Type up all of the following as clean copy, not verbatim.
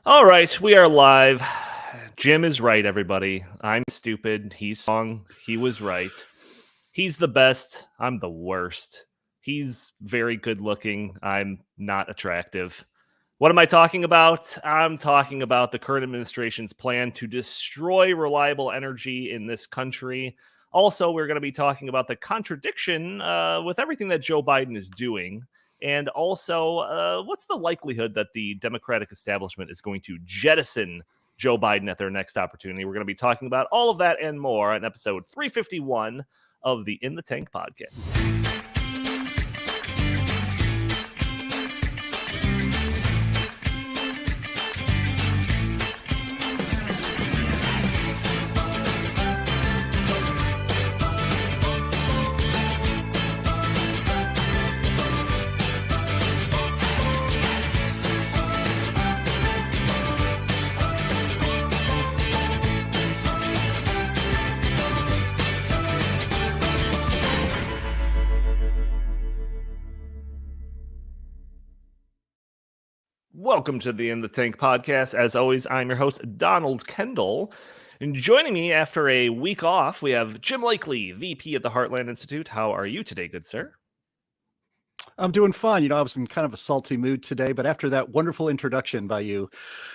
All right, we are live. Jim is right, everybody. I'm stupid. He's wrong. He was right. He's the best. I'm the worst. He's very good looking. I'm not attractive. What am I talking about? I'm talking about the current administration's plan to destroy reliable energy in this country. Also, we're going to be talking about the contradiction with everything that Joe Biden is doing. And also, what's the likelihood that the Democratic establishment is going to jettison Joe Biden at their next opportunity? We're going to be talking about all of that and more on episode 351 of the In the Tank podcast. Welcome to the In the Tank podcast. As always, I'm your host, Donald Kendal. And joining me after a week off, we have Jim Lakely, VP at the Heartland Institute. How are you today, good sir? I'm doing fine. I was in kind of a salty mood today, but after that wonderful introduction by you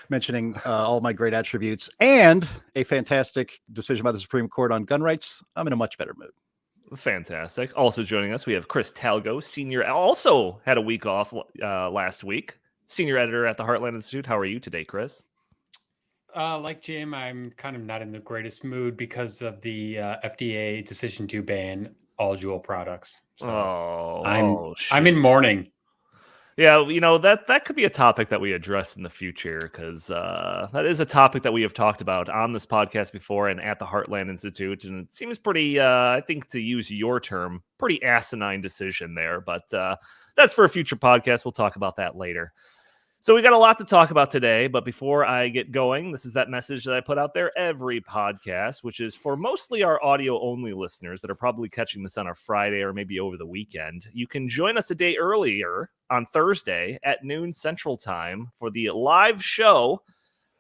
mentioning all my great attributes and a fantastic decision by the Supreme Court on gun rights, I'm in a much better mood. Fantastic. Also joining us, we have Chris Talgo, senior, also had a week off last week. Senior editor at the Heartland Institute. How are you today, Chris? Like Jim, I'm kind of not in the greatest mood because of the FDA decision to ban all Juul products. So I'm in mourning. Yeah, that could be a topic that we address in the future because that is a topic that we have talked about on this podcast before and at the Heartland Institute, and it seems pretty, I think, to use your term, pretty asinine decision there. But that's for a future podcast. We'll talk about that later. So we got a lot to talk about today, but before I get going, this is that message that I put out there every podcast, which is for mostly our audio-only listeners that are probably catching this on a Friday or maybe over the weekend. You can join us a day earlier on Thursday at noon Central Time for the live show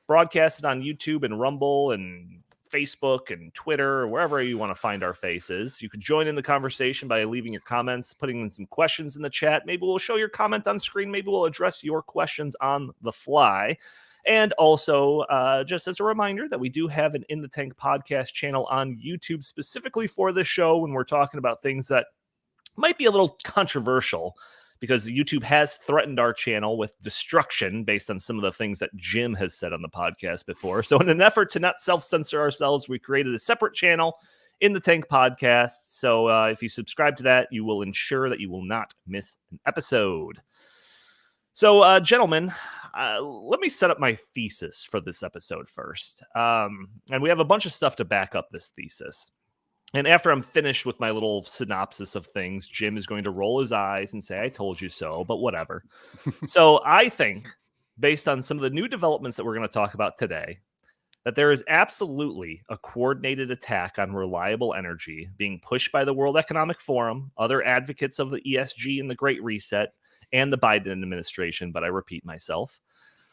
broadcasted on YouTube and Rumble and Facebook and Twitter, or wherever you want to find our faces. You can join in the conversation by leaving your comments, putting in some questions in the chat. Maybe we'll show your comment on screen. Maybe we'll address your questions on the fly. And also, just as a reminder that we do have an In the Tank podcast channel on YouTube specifically for this show when we're talking about things that might be a little controversial, because YouTube has threatened our channel with destruction based on some of the things that Jim has said on the podcast before. So in an effort to not self-censor ourselves, we created a separate channel, In the Tank podcast. So if you subscribe to that, you will ensure that you will not miss an episode. So, gentlemen, let me set up my thesis for this episode first. And we have a bunch of stuff to back up this thesis. And after I'm finished with my little synopsis of things, Jim is going to roll his eyes and say, I told you so, but whatever. So I think, based on some of the new developments that we're going to talk about today, that there is absolutely a coordinated attack on reliable energy being pushed by the World Economic Forum, other advocates of the ESG and the Great Reset, and the Biden administration, but I repeat myself.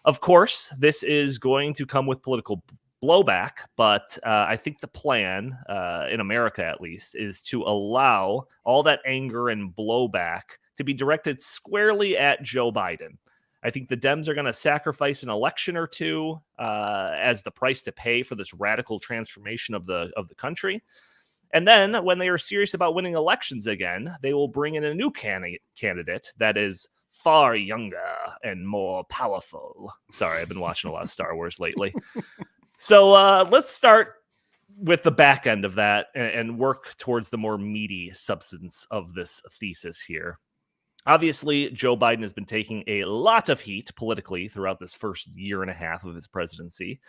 Of course, this is going to come with political blowback, but I think the plan, in America at least, is to allow all that anger and blowback to be directed squarely at Joe Biden. I think the Dems are going to sacrifice an election or two as the price to pay for this radical transformation of the country. And then when they are serious about winning elections again, they will bring in a new candidate that is far younger and more powerful. Sorry, I've been watching a lot of Star Wars lately. So let's start with the back end of that and work towards the more meaty substance of this thesis here. Obviously, Joe Biden has been taking a lot of heat politically throughout this first year and a half of his presidency.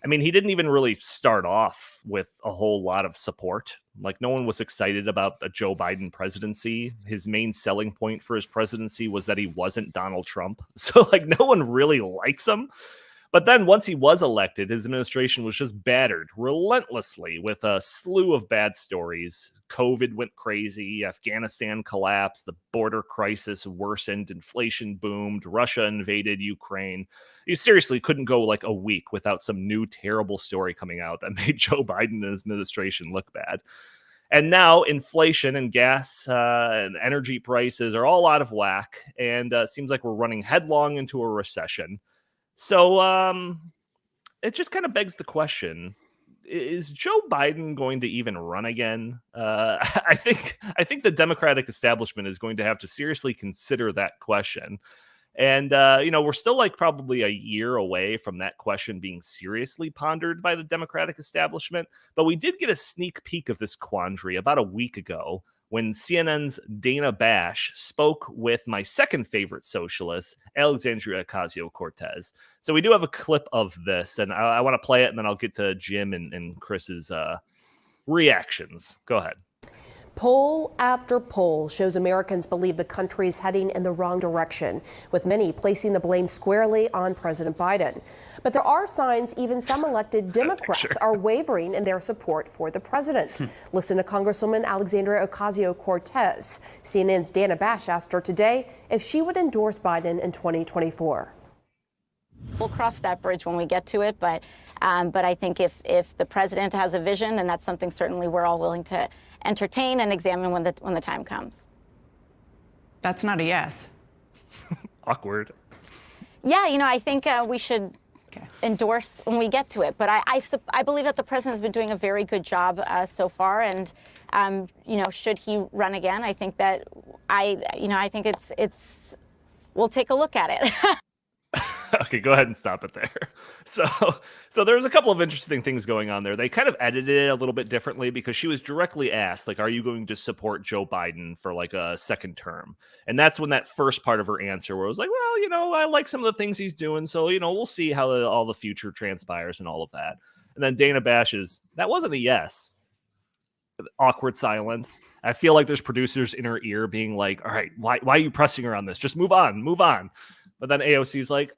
I mean, he didn't even really start off with a whole lot of support. Like, no one was excited about a Joe Biden presidency. His main selling point for his presidency was that he wasn't Donald Trump. So, like, no one really likes him. But then once he was elected, his administration was just battered relentlessly with a slew of bad stories. COVID went crazy, Afghanistan collapsed, the border crisis worsened, inflation boomed, Russia invaded Ukraine. You seriously couldn't go like a week without some new terrible story coming out that made Joe Biden and his administration look bad. And now inflation and gas and energy prices are all out of whack, and it seems like we're running headlong into a recession. So it just kind of begs the question: is Joe Biden going to even run again? I think the Democratic establishment is going to have to seriously consider that question. And, we're still like probably a year away from that question being seriously pondered by the Democratic establishment. But we did get a sneak peek of this quandary about a week ago when CNN's Dana Bash spoke with my second favorite socialist, Alexandria Ocasio-Cortez. So we do have a clip of this, and I want to play it, and then I'll get to Jim and Chris's reactions. Go ahead. Poll after poll shows Americans believe the country's heading in the wrong direction, with many placing the blame squarely on President Biden. But there are signs even some elected Democrats are wavering in their support for the president. Listen to Congresswoman Alexandria Ocasio-Cortez. CNN's Dana Bash asked her today if she would endorse Biden in 2024. We'll cross that bridge when we get to it, but I think if the president has a vision, then that's something certainly we're all willing to entertain and examine when the time comes. That's not a yes. Awkward. Yeah, I think we should endorse when we get to it. But I believe that the president has been doing a very good job so far, and should he run again, I think that I think it's we'll take a look at it. Okay, go ahead and stop it there. So there's a couple of interesting things going on there. They kind of edited it a little bit differently because she was directly asked, like, are you going to support Joe Biden for like a second term? And that's when that first part of her answer where it was like, well, I like some of the things he's doing. So, we'll see how all the future transpires and all of that. And then Dana Bash that wasn't a yes. Awkward silence. I feel like there's producers in her ear being like, all right, why are you pressing her on this? Just move on. But then AOC's like,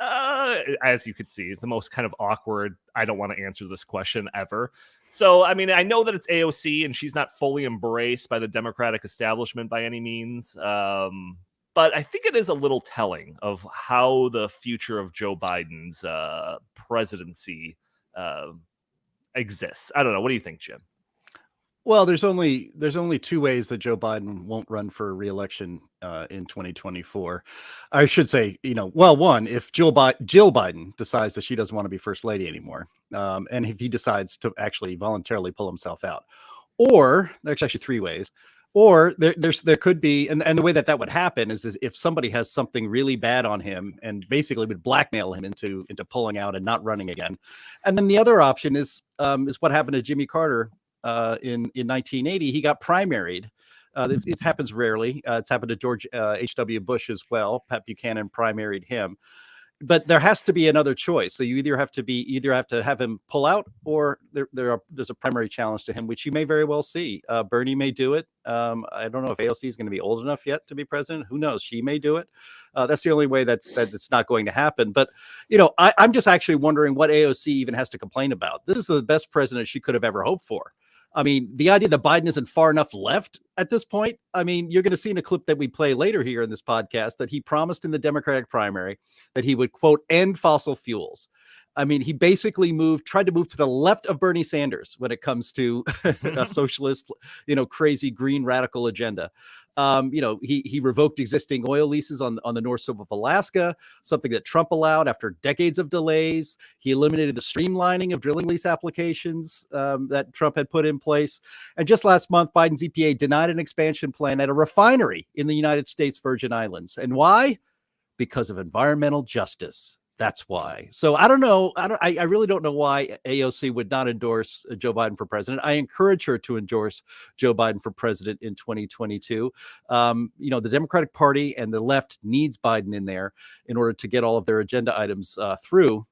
as you could see, the most kind of awkward, I don't want to answer this question ever. So, I mean, I know that it's AOC and she's not fully embraced by the Democratic establishment by any means. But I think it is a little telling of how the future of Joe Biden's presidency exists. I don't know. What do you think, Jim? Well, there's only two ways that Joe Biden won't run for re-election in 2024. I should say, one, if Jill Biden decides that she doesn't want to be first lady anymore, and if he decides to actually voluntarily pull himself out, or there's actually three ways, or there could be, and the way that would happen is if somebody has something really bad on him and basically would blackmail him into pulling out and not running again. And then the other option is what happened to Jimmy Carter. In 1980, he got primaried. It happens rarely. It's happened to George H.W. Bush as well. Pat Buchanan primaried him. But there has to be another choice. So you either have to have him pull out, or there's a primary challenge to him, which you may very well see. Bernie may do it. I don't know if AOC is going to be old enough yet to be president. Who knows? She may do it. That's the only way that's not going to happen. But I'm just actually wondering what AOC even has to complain about. This is the best president she could have ever hoped for. I mean, the idea that Biden isn't far enough left at this point, I mean, you're going to see in a clip that we play later here in this podcast that he promised in the Democratic primary that he would, quote, end fossil fuels. I mean, he basically tried to move to the left of Bernie Sanders when it comes to a socialist, crazy green radical agenda. He revoked existing oil leases on the North Slope of Alaska, something that Trump allowed after decades of delays. He eliminated the streamlining of drilling lease applications that Trump had put in place. And just last month, Biden's EPA denied an expansion plan at a refinery in the United States Virgin Islands. And why? Because of environmental justice. That's why. So I don't know. I really don't know why AOC would not endorse Joe Biden for president. I encourage her to endorse Joe Biden for president in 2022. The Democratic Party and the left needs Biden in there in order to get all of their agenda items through.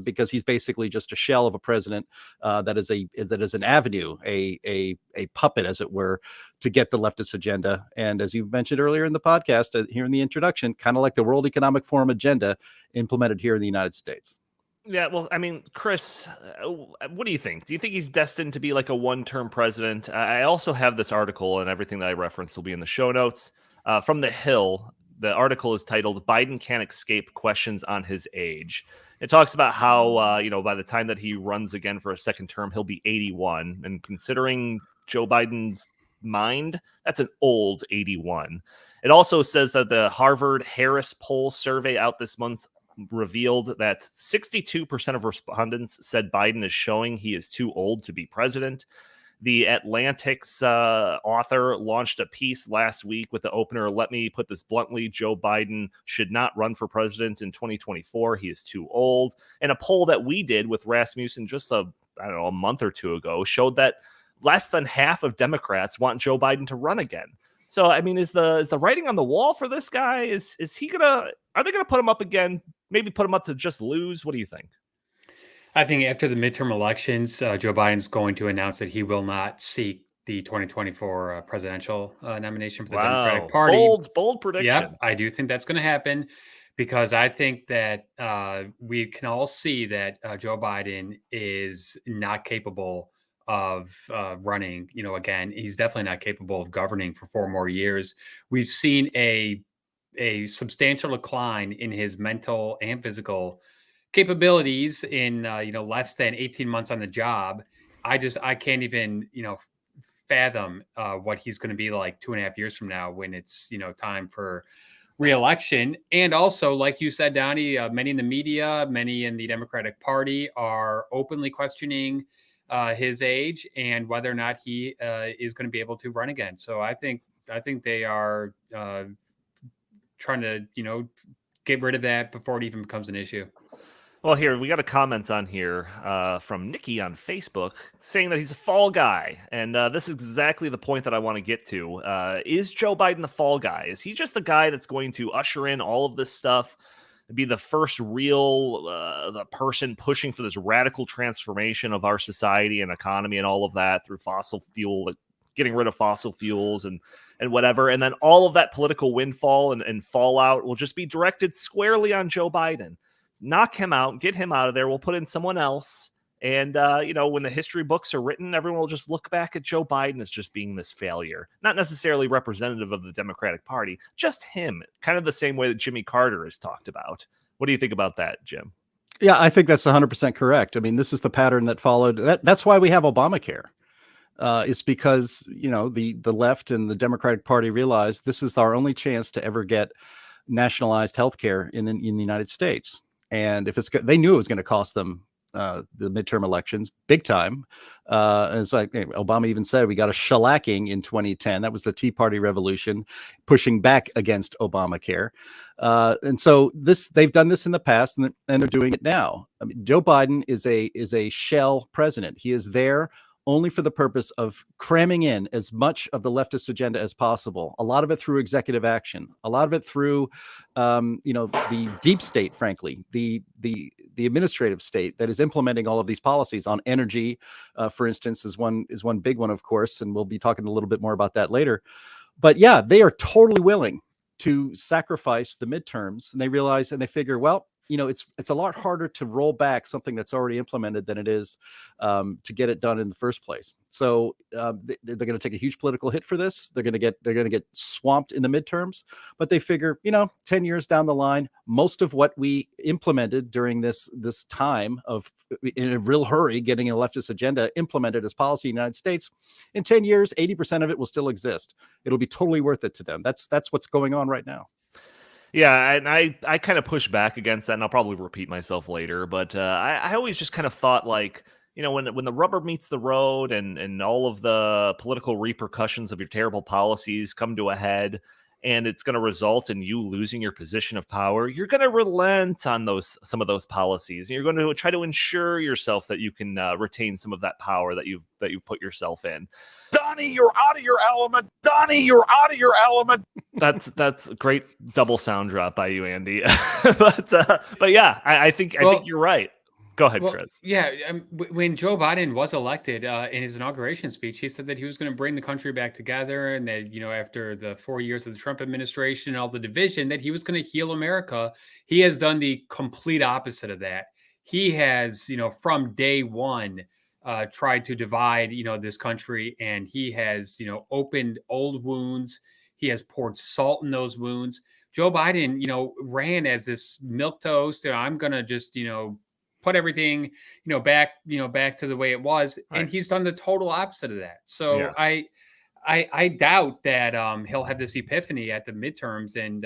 Because he's basically just a shell of a president that is an avenue, a puppet, as it were, to get the leftist agenda. And as you mentioned earlier in the podcast, here in the introduction, kind of like the World Economic Forum agenda implemented here in the United States. Yeah, well, I mean, Chris, what do you think? Do you think he's destined to be like a one-term president? I also have this article, and everything that I referenced will be in the show notes. From The Hill, the article is titled "Biden Can't Escape Questions on His Age." It talks about how, by the time that he runs again for a second term, he'll be 81. And considering Joe Biden's mind, that's an old 81. It also says that the Harvard Harris poll survey out this month revealed that 62% of respondents said Biden is showing he is too old to be president. The Atlantic's author launched a piece last week with the opener, "Let me put this bluntly, Joe Biden should not run for president in 2024. He is too old." And a poll that we did with Rasmussen just a month or two ago showed that less than half of Democrats want Joe Biden to run again. So, I mean, is the writing on the wall for this guy? Are they gonna put him up again? Maybe put him up to just lose? What do you think? I think after the midterm elections, Joe Biden's going to announce that he will not seek the 2024 presidential nomination for the Democratic Party. Bold prediction. Yep, I do think that's going to happen because I think that we can all see that Joe Biden is not capable of running. Again, he's definitely not capable of governing for 4 more years. We've seen a substantial decline in his mental and physical capabilities in less than 18 months on the job. I can't even fathom what he's going to be like 2.5 years from now when it's time for re-election. And also, like you said, Donnie, many in the media, many in the Democratic Party are openly questioning his age and whether or not he is going to be able to run again. So I think they are trying to get rid of that before it even becomes an issue. Well, here, we got a comment on here from Nikki on Facebook saying that he's a fall guy. And this is exactly the point that I want to get to. Is Joe Biden the fall guy? Is he just the guy that's going to usher in all of this stuff, be the first real the person pushing for this radical transformation of our society and economy and all of that through fossil fuel, getting rid of fossil fuels and whatever. And then all of that political windfall and fallout will just be directed squarely on Joe Biden. Knock him out, get him out of there. We'll put in someone else. And, when the history books are written, everyone will just look back at Joe Biden as just being this failure, not necessarily representative of the Democratic Party, just him, kind of the same way that Jimmy Carter is talked about. What do you think about that, Jim? Yeah, I think that's 100% correct. I mean, this is the pattern that followed. That's why we have Obamacare. It's because, the left and the Democratic Party realized this is our only chance to ever get nationalized health care in the United States. And they knew it was going to cost them the midterm elections big time. And it's like Obama even said we got a shellacking in 2010. That was the Tea Party revolution pushing back against Obamacare. And so they've done this in the past and they're doing it now. I mean, Joe Biden is a shell president. He is there only for the purpose of cramming in as much of the leftist agenda as possible. A lot of it through executive action, a lot of it through, the deep state, frankly, the administrative state that is implementing all of these policies on energy, for instance, is one big one, of course, and we'll be talking a little bit more about that later. But yeah, they are totally willing to sacrifice the midterms, and they realize and they figure, well, it's a lot harder to roll back something that's already implemented than it is to get it done in the first place. So they're going to take a huge political hit for this. They're going to get swamped in the midterms, but they figure, 10 years down the line, most of what we implemented during this time of in a real hurry getting a leftist agenda implemented as policy in the United States, in 10 years, 80% of it will still exist. It'll be totally worth it to them. That's what's going on right now. Yeah, and I kind of push back against that, and I'll probably repeat myself later, but I always just kind of thought like, when the rubber meets the road and all of the political repercussions of your terrible policies come to a head, and it's going to result in you losing your position of power, you're going to relent on some of those policies, and you're going to try to ensure yourself that you can retain some of that power that you've put yourself in. Donnie, you're out of your element. Donnie, you're out of your element. That's a great double sound drop by you, Andy. but yeah, I think you're right. Go ahead, Chris. Yeah, when Joe Biden was elected in his inauguration speech, he said that he was going to bring the country back together, and that after the 4 years of the Trump administration and all the division, that he was going to heal America. He has done the complete opposite of that. he has, from day one, tried to divide, this country, and he has, opened old wounds. He has poured salt in those wounds. Joe Biden, ran as this milquetoast. I'm gonna just, put everything, back to the way it was, Right. and he's done the total opposite of that. So Yeah. I doubt that he'll have this epiphany at the midterms and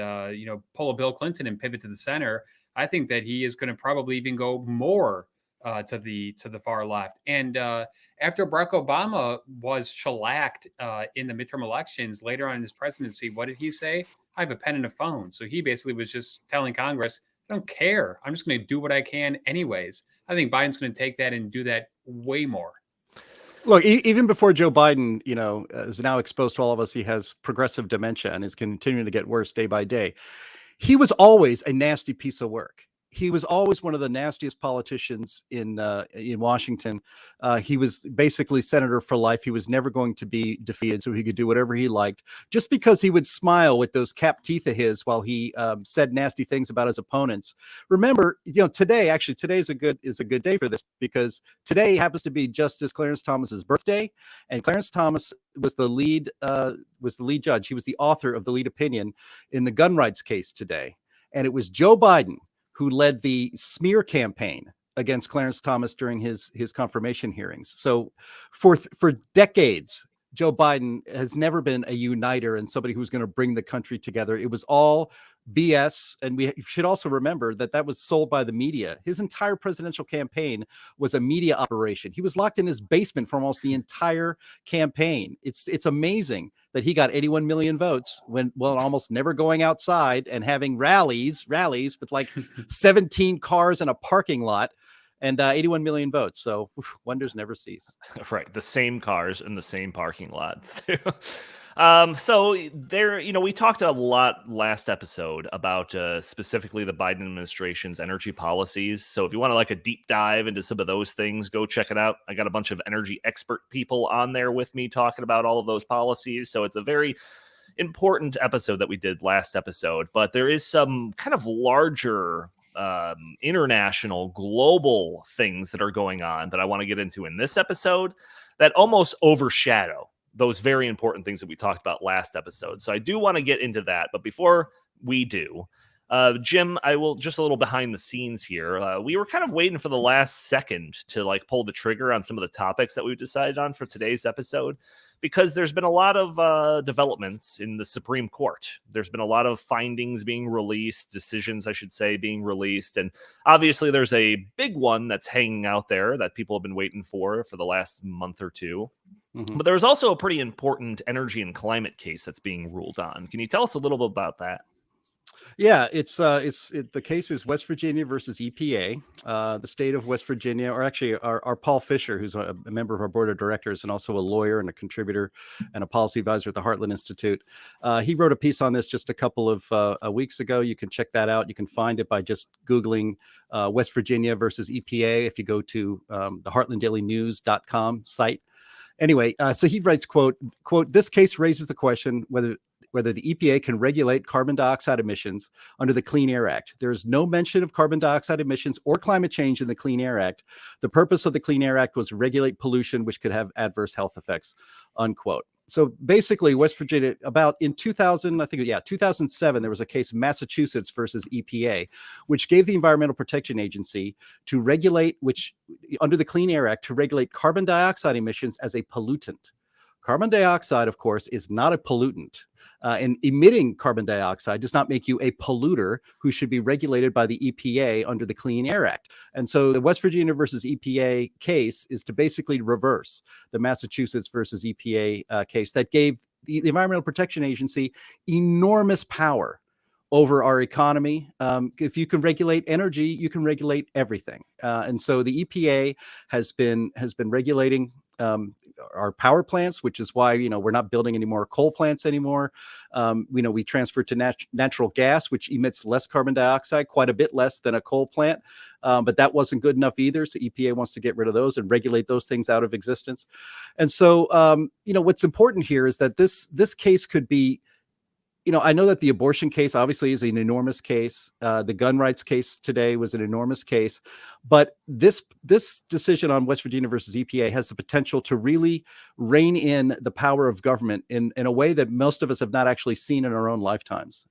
pull a Bill Clinton and pivot to the center. I think that he is going to probably even go more to the far left. And after Barack Obama was shellacked in the midterm elections later on in his presidency, what did he say? I have a pen and a phone. So he basically was just telling Congress, I don't care. I'm just going to do what I can anyways. I think Biden's going to take that and do that way more. Look, even before Joe Biden, is now exposed to all of us, he has progressive dementia and is continuing to get worse day by day. He was always a nasty piece of work. He was always one of the nastiest politicians in Washington. He was basically senator for life. He was never going to be defeated, so he could do whatever he liked. Just because he would smile with those capped teeth of his while he said nasty things about his opponents. Remember, today is a good day for this, because today happens to be Justice Clarence Thomas's birthday, and Clarence Thomas was the lead judge. He was the author of the lead opinion in the gun rights case today, and it was Joe Biden who led the smear campaign against Clarence Thomas during his confirmation hearings. So for decades, Joe Biden has never been a uniter and somebody who's going to bring the country together. It was all BS. And we should also remember that was sold by the media. His entire presidential campaign was a media operation. He was locked in his basement for almost the entire campaign. It's amazing that he got 81 million votes when almost never going outside and having rallies with like 17 cars in a parking lot. And 81 million votes. So wonders never cease. Right. The same cars in the same parking lots. So there, we talked a lot last episode about specifically the Biden administration's energy policies. So if you want to like a deep dive into some of those things, go check it out. I got a bunch of energy expert people on there with me talking about all of those policies. So it's a very important episode that we did last episode, but there is some kind of larger international, global things that are going on that I want to get into in this episode that almost overshadow those very important things that we talked about last episode. So I do want to get into that. But before we do, Jim, I will just a little behind the scenes here. We were kind of waiting for the last second to like pull the trigger on some of the topics that we've decided on for today's episode, because there's been a lot of developments in the Supreme Court. There's been a lot of findings being released, decisions, I should say, being released. And obviously there's a big one that's hanging out there that people have been waiting for the last month or two. Mm-hmm. But there's also a pretty important energy and climate case that's being ruled on. Can you tell us a little bit about that? Yeah, the case is West Virginia versus EPA. The state of West Virginia, or actually our Paul Fisher, who's a member of our board of directors and also a lawyer and a contributor and a policy advisor at the Heartland Institute. He wrote a piece on this just a couple of weeks ago. You can check that out. You can find it by just Googling West Virginia versus EPA if you go to the heartlanddailynews.com site. Anyway, so he writes, quote, "This case raises the question whether the EPA can regulate carbon dioxide emissions under the Clean Air Act. There is no mention of carbon dioxide emissions or climate change in the Clean Air Act. The purpose of the Clean Air Act was to regulate pollution, which could have adverse health effects," unquote. So basically, West Virginia, about in 2007, there was a case, Massachusetts versus EPA, which gave the Environmental Protection Agency to regulate, under the Clean Air Act, to regulate carbon dioxide emissions as a pollutant. Carbon dioxide, of course, is not a pollutant. And emitting carbon dioxide does not make you a polluter who should be regulated by the EPA under the Clean Air Act. And so the West Virginia versus EPA case is to basically reverse the Massachusetts versus EPA case that gave the Environmental Protection Agency enormous power over our economy. If you can regulate energy, you can regulate everything. And so the EPA has been regulating our power plants, which is why, we're not building any more coal plants anymore. We transferred to natural gas, which emits less carbon dioxide, quite a bit less than a coal plant. But that wasn't good enough either. So EPA wants to get rid of those and regulate those things out of existence. And so, what's important here is that this case could be I know that the abortion case obviously is an enormous case. The gun rights case today was an enormous case, but this decision on West Virginia versus EPA has the potential to really rein in the power of government in a way that most of us have not actually seen in our own lifetimes.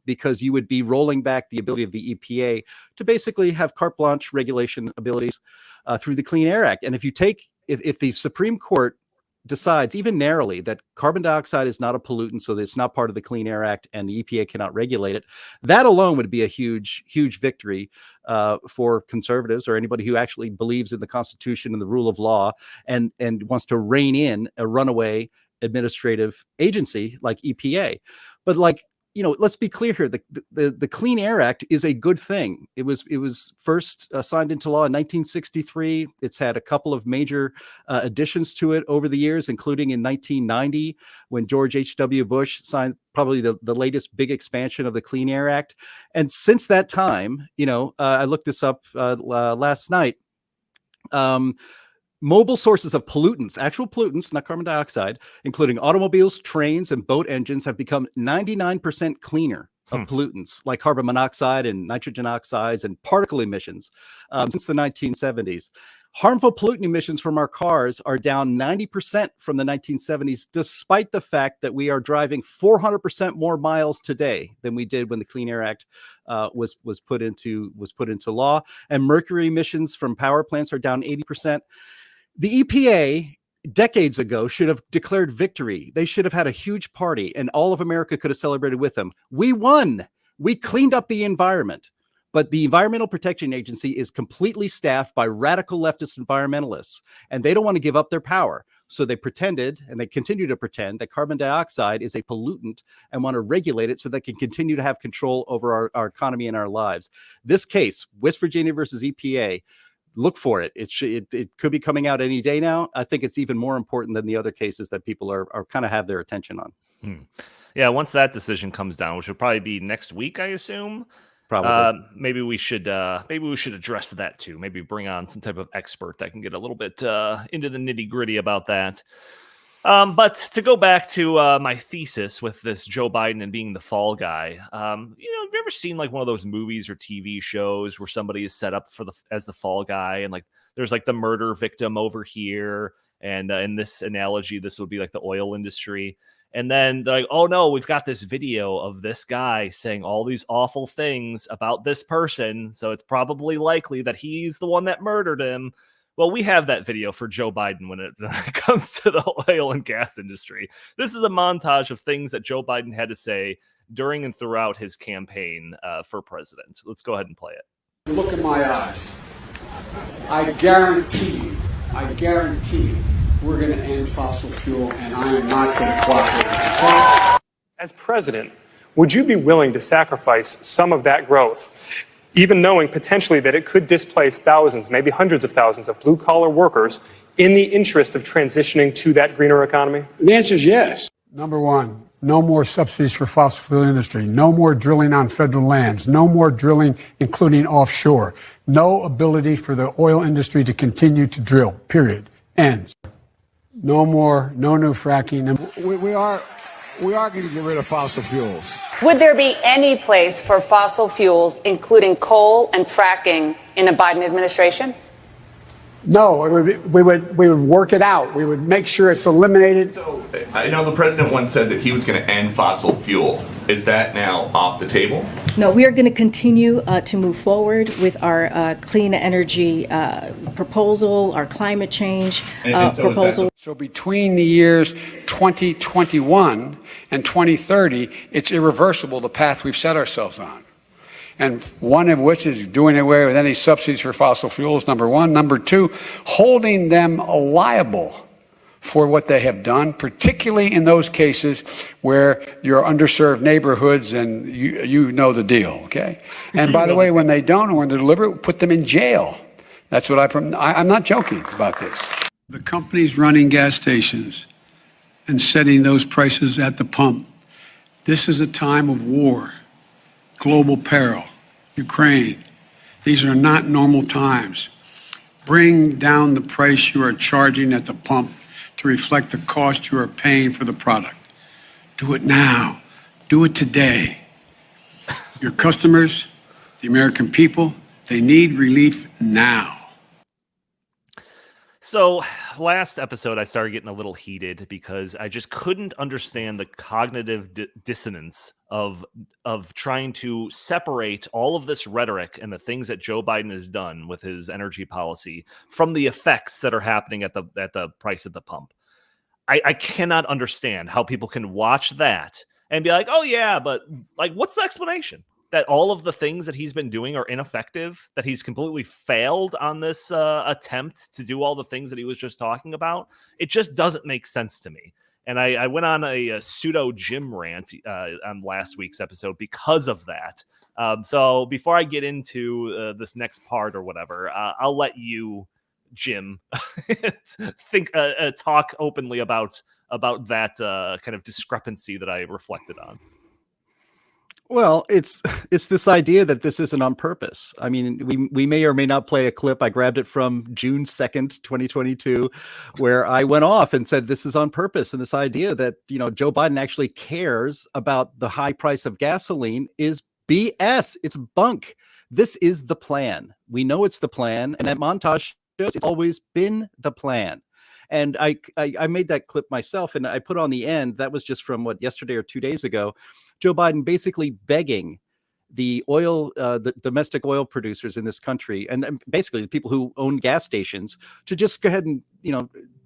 Because you would be rolling back the ability of the EPA to basically have carte blanche regulation abilities through the Clean Air Act. And if the Supreme Court decides even narrowly that carbon dioxide is not a pollutant, so that it's not part of the Clean Air Act and the EPA cannot regulate it, that alone would be a huge victory for conservatives or anybody who actually believes in the Constitution and the rule of law and wants to rein in a runaway administrative agency like EPA. But let's be clear here. The Clean Air Act is a good thing. It was first signed into law in 1963. It's had a couple of major additions to it over the years, including in 1990 when George H.W. Bush signed probably the latest big expansion of the Clean Air Act. And since that time, I looked this up last night. Mobile sources of pollutants, actual pollutants, not carbon dioxide, including automobiles, trains, and boat engines, have become 99% cleaner of pollutants like carbon monoxide and nitrogen oxides and particle emissions since the 1970s. Harmful pollutant emissions from our cars are down 90% from the 1970s, despite the fact that we are driving 400% more miles today than we did when the Clean Air Act was put into law. And mercury emissions from power plants are down 80%. The EPA decades ago should have declared victory. They should have had a huge party and all of America could have celebrated with them. We won. We cleaned up the environment. But the Environmental Protection Agency is completely staffed by radical leftist environmentalists, and they don't want to give up their power. So they pretended, and they continue to pretend, that carbon dioxide is a pollutant and want to regulate it so they can continue to have control over our economy and our lives. This case, West Virginia versus EPA, look for it. It could be coming out any day now. I think it's even more important than the other cases that people are kind of have their attention on. Yeah, once that decision comes down, which will probably be next week, I assume. Probably. Maybe we should address that too. Maybe bring on some type of expert that can get a little bit into the nitty gritty about that. But to go back to my thesis with this Joe Biden and being the fall guy, have you ever seen like one of those movies or TV shows where somebody is set up as the fall guy, and like there's like the murder victim over here, and in this analogy, this would be like the oil industry. And then they're like, oh no, we've got this video of this guy saying all these awful things about this person, so it's probably likely that he's the one that murdered him. Well, we have that video for Joe Biden when it comes to the oil and gas industry. This is a montage of things that Joe Biden had to say during and throughout his campaign for president. Let's go ahead and play it. Look in my eyes. I guarantee you, we're going to end fossil fuel, and I am not going to cooperate. As president, would you be willing to sacrifice some of that growth, even knowing potentially that it could displace thousands, maybe hundreds of thousands of blue-collar workers in the interest of transitioning to that greener economy? The answer is yes. Number one, no more subsidies for fossil fuel industry, no more drilling on federal lands, no more drilling, including offshore, no ability for the oil industry to continue to drill, period. Ends. No new fracking. We are going to get rid of fossil fuels. Would there be any place for fossil fuels, including coal and fracking, in a Biden administration? No, we would work it out. We would make sure it's eliminated. So I know the president once said that he was going to end fossil fuel. Is that now off the table? No, we are going to continue to move forward with our clean energy proposal, our climate change proposal. So between the years 2021 and 2030, it's irreversible, the path we've set ourselves on. And one of which is doing away with any subsidies for fossil fuels, number one. Number two, holding them liable for what they have done, particularly in those cases where you're underserved neighborhoods and you know the deal, okay? And by the way, when they don't or when they're deliberate, put them in jail. That's what I'm not joking about this. The companies running gas stations and setting those prices at the pump. This is a time of war. Global peril, Ukraine. These are not normal times. Bring down the price you are charging at the pump to reflect the cost you are paying for the product. Do it now. Do it today. Your customers, the American people, they need relief now. So last episode, I started getting a little heated because I just couldn't understand the cognitive dissonance of trying to separate all of this rhetoric and the things that Joe Biden has done with his energy policy from the effects that are happening at the price at the pump. I cannot understand how people can watch that and be like, oh yeah, but like, what's the explanation? That all of the things that he's been doing are ineffective, that he's completely failed on this attempt to do all the things that he was just talking about. It just doesn't make sense to me. And I went on a pseudo Jim rant on last week's episode because of that. So before I get into this next part or whatever, I'll let you, Jim, talk openly about that kind of discrepancy that I reflected on. Well, it's this idea that this isn't on purpose. I mean, we may or may not play a clip. I grabbed it from June 2nd, 2022, where I went off and said this is on purpose. And this idea that, Joe Biden actually cares about the high price of gasoline is BS. It's bunk. This is the plan. We know it's the plan. And that montage shows it's always been the plan. And I made that clip myself, and I put on the end. That was just from yesterday or 2 days ago. Joe Biden basically begging the domestic oil producers in this country, and basically the people who own gas stations, to just go ahead and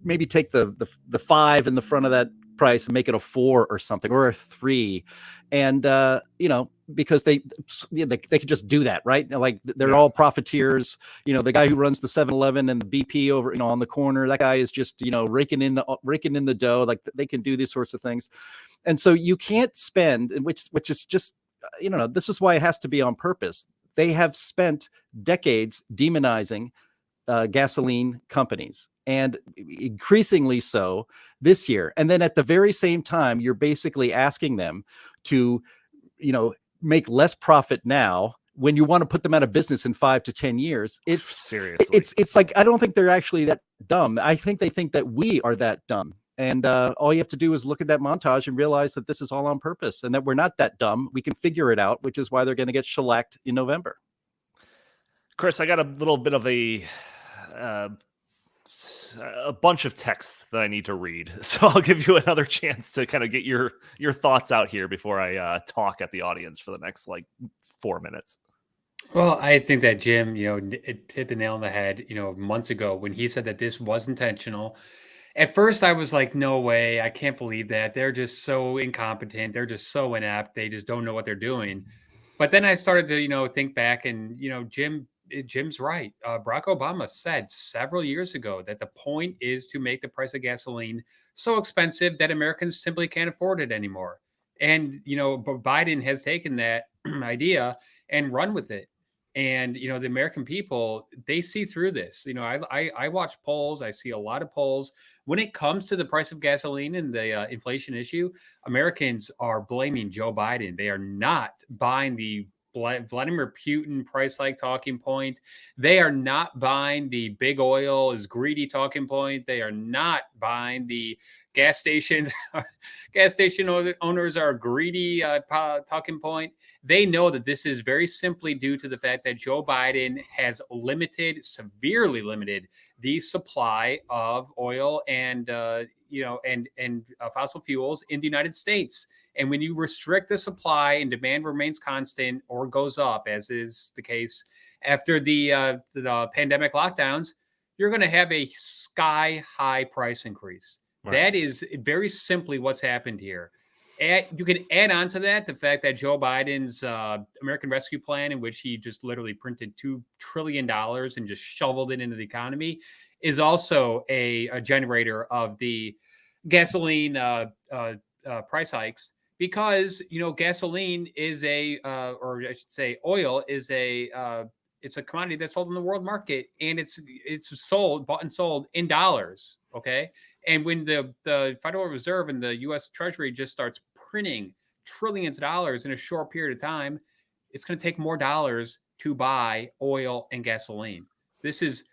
maybe take the 5 in the front of that price and make it a 4 or something, or a 3, and because they could just do that, right? Like they're all profiteers. The guy who runs the 7-Eleven and the BP over on the corner, that guy is just raking in the dough. Like they can do these sorts of things, and so you can't spend, which is just this is why it has to be on purpose. They have spent decades demonizing gasoline companies, and increasingly so this year. And then at the very same time, you're basically asking them to, make less profit now when you want to put them out of business in 5 to 10 years. It's seriously, it's like, I don't think they're actually that dumb. I think they think that we are that dumb. And all you have to do is look at that montage and realize that this is all on purpose and that we're not that dumb. We can figure it out, which is why they're going to get shellacked in November. Chris, I got a little bit of a bunch of texts that I need to read. So I'll give you another chance to kind of get your thoughts out here before I talk at the audience for the next 4 minutes. Well, I think that Jim, it hit the nail on the head, months ago when he said that this was intentional. At first I was like, no way, I can't believe that. They're just so incompetent. They're just so inept. They just don't know what they're doing. But then I started to, think back and, Jim's right. Barack Obama said several years ago that the point is to make the price of gasoline so expensive that Americans simply can't afford it anymore. And, Biden has taken that idea and run with it. And, the American people, they see through this. I watch polls. I see a lot of polls. When it comes to the price of gasoline and the inflation issue, Americans are blaming Joe Biden. They are not buying the Vladimir Putin price hike talking point. They are not buying the big oil is greedy talking point. They are not buying the gas stations. Gas station owners are greedy talking point. They know that this is very simply due to the fact that Joe Biden has severely limited the supply of oil and fossil fuels in the United States. And when you restrict the supply and demand remains constant or goes up, as is the case after the pandemic lockdowns, you're going to have a sky high price increase. Right. That is very simply what's happened here. You can add on to that the fact that Joe Biden's American Rescue Plan, in which he just literally printed $2 trillion and just shoveled it into the economy, is also a generator of the gasoline price hikes. Because, gasoline is or I should say oil is it's a commodity that's sold in the world market, and it's bought and sold in dollars. Okay. And when the Federal Reserve and the U.S. Treasury just starts printing trillions of dollars in a short period of time, it's going to take more dollars to buy oil and gasoline. This is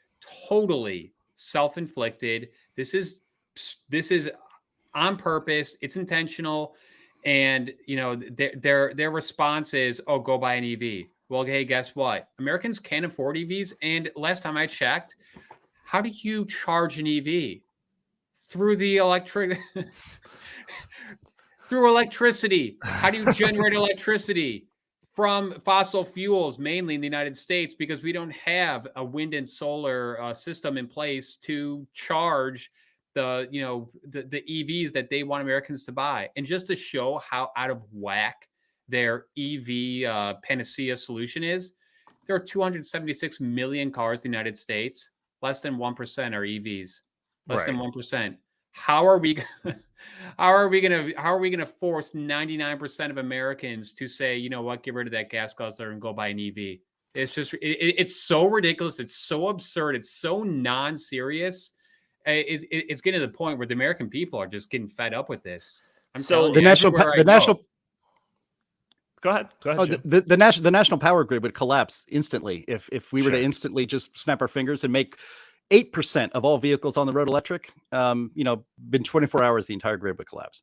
totally self-inflicted. This is on purpose. It's intentional. And their response is, "Oh, go buy an EV." Well, hey, guess what? Americans can't afford EVs, and last time I checked, how do you charge an EV? Through the through electricity. How do you generate electricity? From fossil fuels, mainly in the United States, because we don't have a wind and solar system in place to charge the EVs that they want Americans to buy. And just to show how out of whack their EV panacea solution is, there are 276 million cars in the United States. Less than 1% are EVs. Less than 1%. How are we gonna force 99% of Americans to say, you know what, get rid of that gas guzzler and go buy an EV? It's just it's so ridiculous. It's so absurd. It's so non-serious. It's getting to the point where the American people are just getting fed up with this. So the national. Go ahead. Oh, the national power grid would collapse instantly if we were to instantly just snap our fingers and make 8% of all vehicles on the road electric. Been 24 hours, the entire grid would collapse.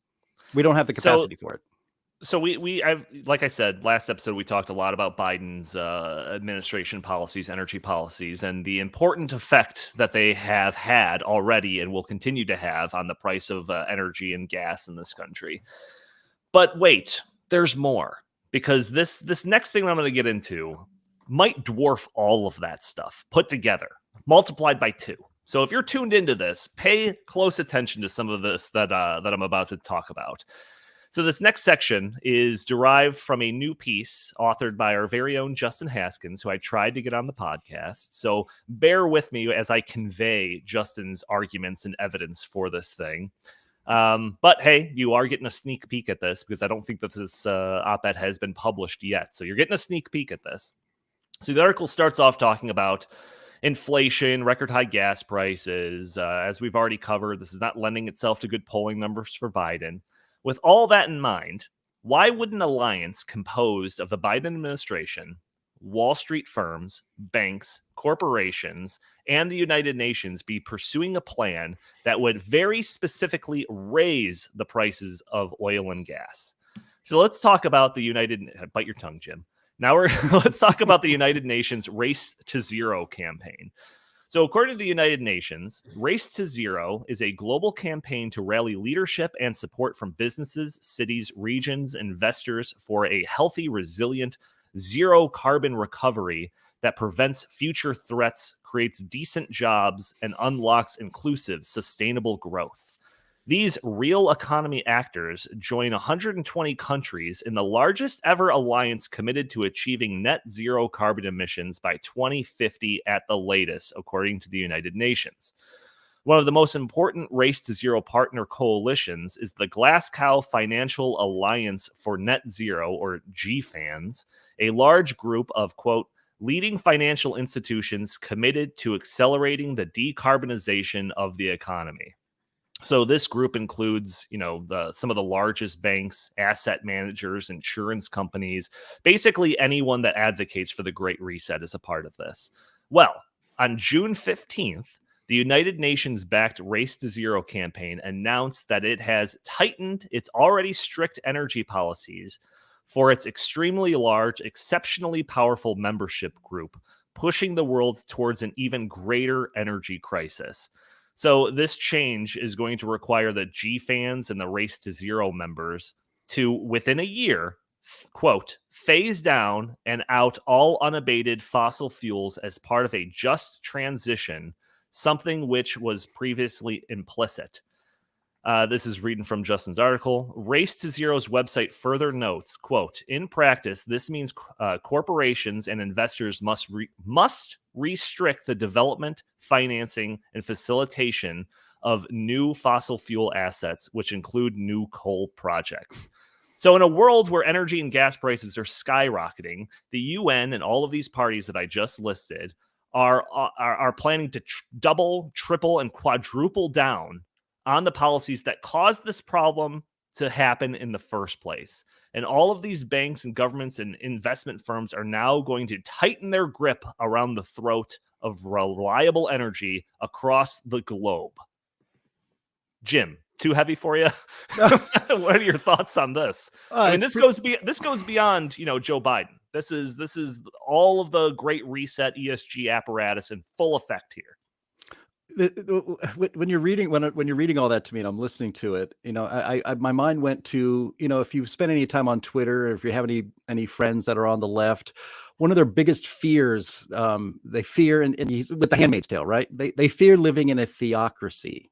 We don't have the capacity for it. So like I said, last episode, we talked a lot about Biden's administration policies, energy policies, and the important effect that they have had already and will continue to have on the price of energy and gas in this country. But wait, there's more, because this next thing I'm going to get into might dwarf all of that stuff put together, multiplied by 2. So if you're tuned into this, pay close attention to some of this that I'm about to talk about. So this next section is derived from a new piece authored by our very own Justin Haskins, who I tried to get on the podcast. So bear with me as I convey Justin's arguments and evidence for this thing. But hey, you are getting a sneak peek at this, because I don't think that this op-ed has been published yet. So you're getting a sneak peek at this. So the article starts off talking about inflation, record high gas prices. As we've already covered, this is not lending itself to good polling numbers for Biden. With all that in mind, why would an alliance composed of the Biden administration, Wall Street firms, banks, corporations, and the United Nations be pursuing a plan that would very specifically raise the prices of oil and gas? So let's talk about bite your tongue, Jim. Now let's talk about the United Nations Race to Zero campaign. So according to the United Nations, Race to Zero is a global campaign to rally leadership and support from businesses, cities, regions, investors for a healthy, resilient, zero carbon recovery that prevents future threats, creates decent jobs, and unlocks inclusive, sustainable growth. These real economy actors join 120 countries in the largest ever alliance committed to achieving net zero carbon emissions by 2050 at the latest, according to the United Nations. One of the most important Race to Zero partner coalitions is the Glasgow Financial Alliance for Net Zero, or GFANZ, a large group of, quote, leading financial institutions committed to accelerating the decarbonization of the economy. So this group includes, some of the largest banks, asset managers, insurance companies, basically anyone that advocates for the Great Reset is a part of this. Well, on June 15th, the United Nations-backed Race to Zero campaign announced that it has tightened its already strict energy policies for its extremely large, exceptionally powerful membership group, pushing the world towards an even greater energy crisis. So this change is going to require the GFANZ and the Race to Zero members to, within a year, quote, phase down and out all unabated fossil fuels as part of a just transition, something which was previously implicit. This is reading from Justin's article. Race to Zero's website further notes, quote, in practice, this means corporations and investors must restrict the development, financing, and facilitation of new fossil fuel assets, which include new coal projects. So in a world where energy and gas prices are skyrocketing, the UN and all of these parties that I just listed are planning to double, triple, and quadruple down on the policies that caused this problem to happen in the first place. And all of these banks and governments and investment firms are now going to tighten their grip around the throat of reliable energy across the globe. Jim, too heavy for you? What are your thoughts on this? I mean, this goes beyond, you know, Joe Biden. This is all of the Great Reset ESG apparatus in full effect here. When you're reading all that to me and I'm listening to it, you know, my mind went to, you know, if you spend any time on Twitter, or if you have any friends that are on the left, one of their biggest fears, they fear, and he's with the Handmaid's Tale, right? They fear living in a theocracy.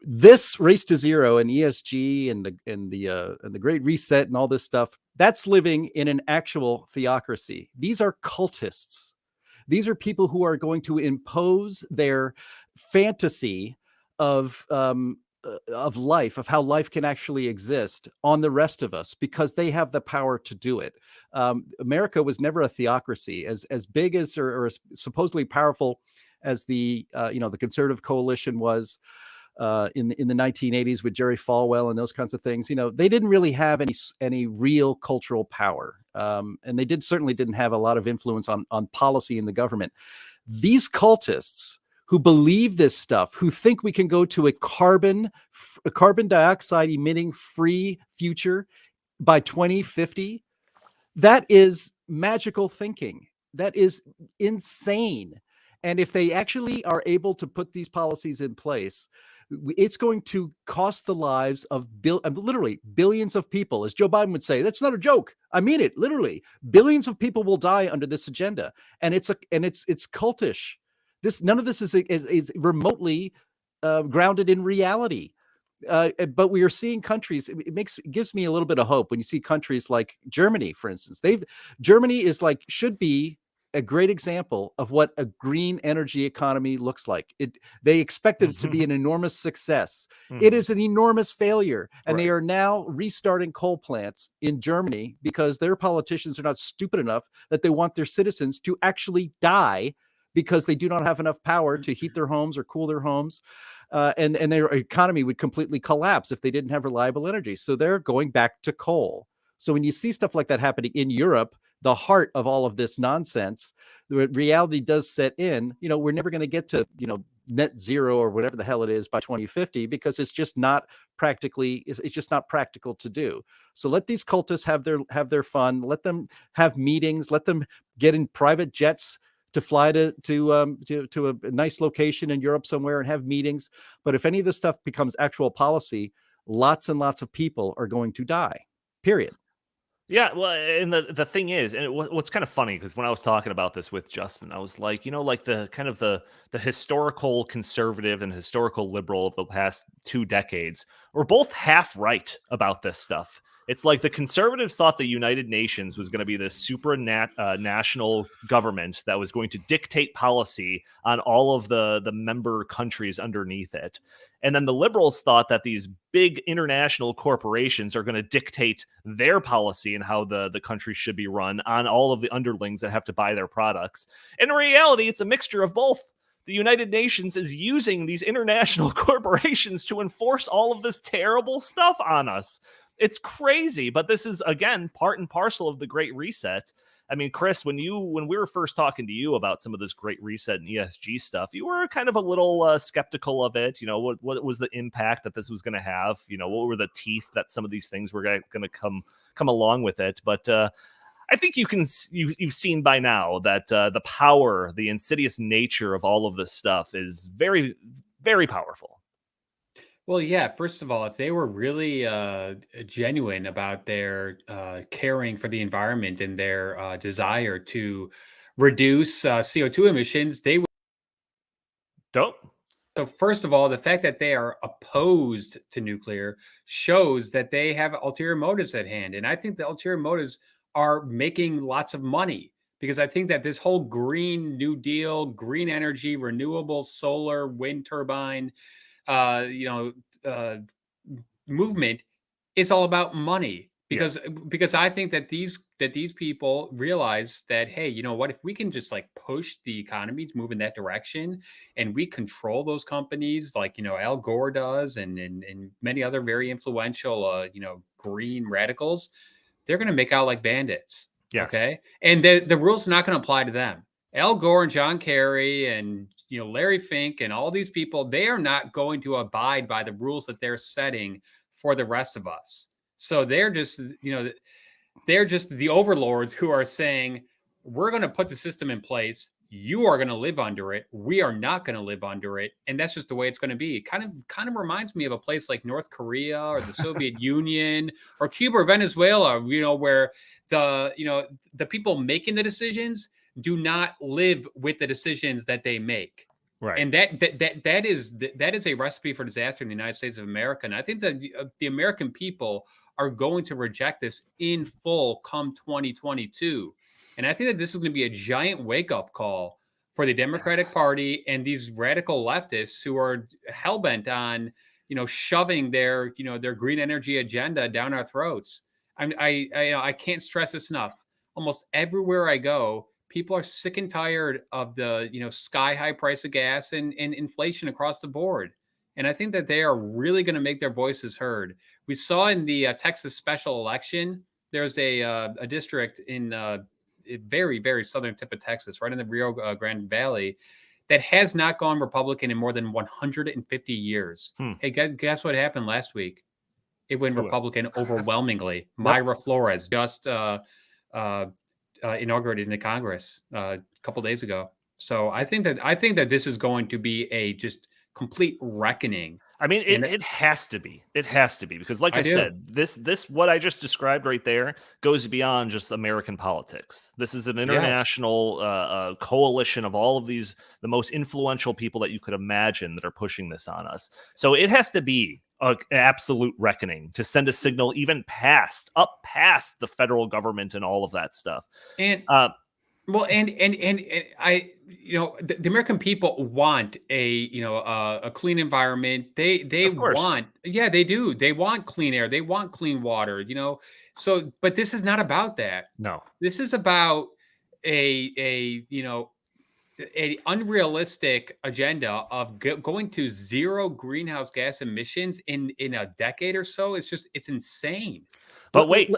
This race to zero and ESG and the Great Reset and all this stuff, that's living in an actual theocracy. These are cultists. These are people who are going to impose their fantasy of life, of how life can actually exist on the rest of us, because they have the power to do it. America was never a theocracy. As big as or as supposedly powerful as the conservative coalition was in the 1980s with Jerry Falwell and those kinds of things, you know, they didn't really have any real cultural power. And they certainly didn't have a lot of influence on policy in the government. These cultists who believe this stuff, who think we can go to a carbon dioxide emitting free future by 2050, that is magical thinking. That is insane. And if they actually are able to put these policies in place, it's going to cost the lives of literally billions of people. As Joe Biden would say, that's not a joke. I mean it, literally. Billions of people will die under this agenda, and it's cultish. None of this is remotely grounded in reality. But we are seeing countries. It gives me a little bit of hope when you see countries like Germany, for instance. Germany should be a great example of what a green energy economy looks like. They expected it to be an enormous success. It is an enormous failure. And they are now restarting coal plants in Germany because their politicians are not stupid enough that they want their citizens to actually die because they do not have enough power to heat their homes or cool their homes. And their economy would completely collapse if they didn't have reliable energy. So they're going back to coal. So when you see stuff like that happening in Europe, the heart of all of this nonsense, the reality does set in. You know, we're never going to get to, you know, net zero or whatever the hell it is by 2050, because it's just not it's just not practical to do. So let these cultists have their fun. Let them have meetings. Let them get in private jets to fly to a nice location in Europe somewhere and have meetings. But if any of this stuff becomes actual policy, lots and lots of people are going to die. Period. Yeah, well, and the thing is, and what's kind of funny, because when I was talking about this with Justin, I was like, you know, like the kind of the historical conservative and historical liberal of the past 2 decades were both half right about this stuff. It's like the conservatives thought the United Nations was going to be this national government that was going to dictate policy on all of the member countries underneath it. And then the liberals thought that these big international corporations are going to dictate their policy and how the country should be run on all of the underlings that have to buy their products. In reality, it's a mixture of both. The United Nations is using these international corporations to enforce all of this terrible stuff on us. It's crazy, but this is, again, part and parcel of the Great Reset. I mean, Chris, when we were first talking to you about some of this Great Reset and ESG stuff, you were kind of a little skeptical of it. You know, what was the impact that this was going to have? You know, what were the teeth that some of these things were going to come along with it? But I think you've seen by now that the power, the insidious nature of all of this stuff is very, very powerful. Well, yeah, first of all, if they were really genuine about their caring for the environment and their desire to reduce CO2 emissions, they would. Dope. So first of all, the fact that they are opposed to nuclear shows that they have ulterior motives at hand. And I think the ulterior motives are making lots of money, because I think that this whole Green New Deal, green energy, renewable solar, wind turbine, movement is all about money, because I think that these people realize that, hey, you know what, if we can just like push the economy to move in that direction, and we control those companies like, you know, Al Gore does, and many other very influential green radicals, they're going to make out like bandits. Yes. Okay, and the rules are not going to apply to them. Al Gore and John Kerry and Larry Fink and all these people, they are not going to abide by the rules that they're setting for the rest of us. So they're just the overlords who are saying, we're going to put the system in place. You are going to live under it. We are not going to live under it. And that's just the way it's going to be. It kind of reminds me of a place like North Korea or the Soviet Union or Cuba or Venezuela, where the people making the decisions do not live with the decisions that they make. Right. And that is a recipe for disaster in the United States of America. And I think that the American people are going to reject this in full come 2022. And I think that this is going to be a giant wake-up call for the Democratic Party and these radical leftists who are hell-bent on, shoving their green energy agenda down our throats. I can't stress this enough. Almost everywhere I go, people are sick and tired of the, sky-high price of gas and inflation across the board. And I think that they are really going to make their voices heard. We saw in the Texas special election, there's a district in very, very southern tip of Texas, right in the Rio Grande Valley, that has not gone Republican in more than 150 years. Hey, guess what happened last week? It went Republican overwhelmingly. Myra Flores just inaugurated into Congress a couple days ago. So I think that this is going to be a just complete reckoning. I mean, it has to be. It has to be because, like I said, this what I just described right there goes beyond just American politics. This is an international coalition of all of these, the most influential people that you could imagine that are pushing this on us. So it has to be an absolute reckoning to send a signal even past the federal government and all of that stuff. And well, and I, the American people want a clean environment. They want, they do. They want clean air. They want clean water. So, but this is not about that. No, this is about a unrealistic agenda of going to zero greenhouse gas emissions in a decade or so. It's insane. But wait,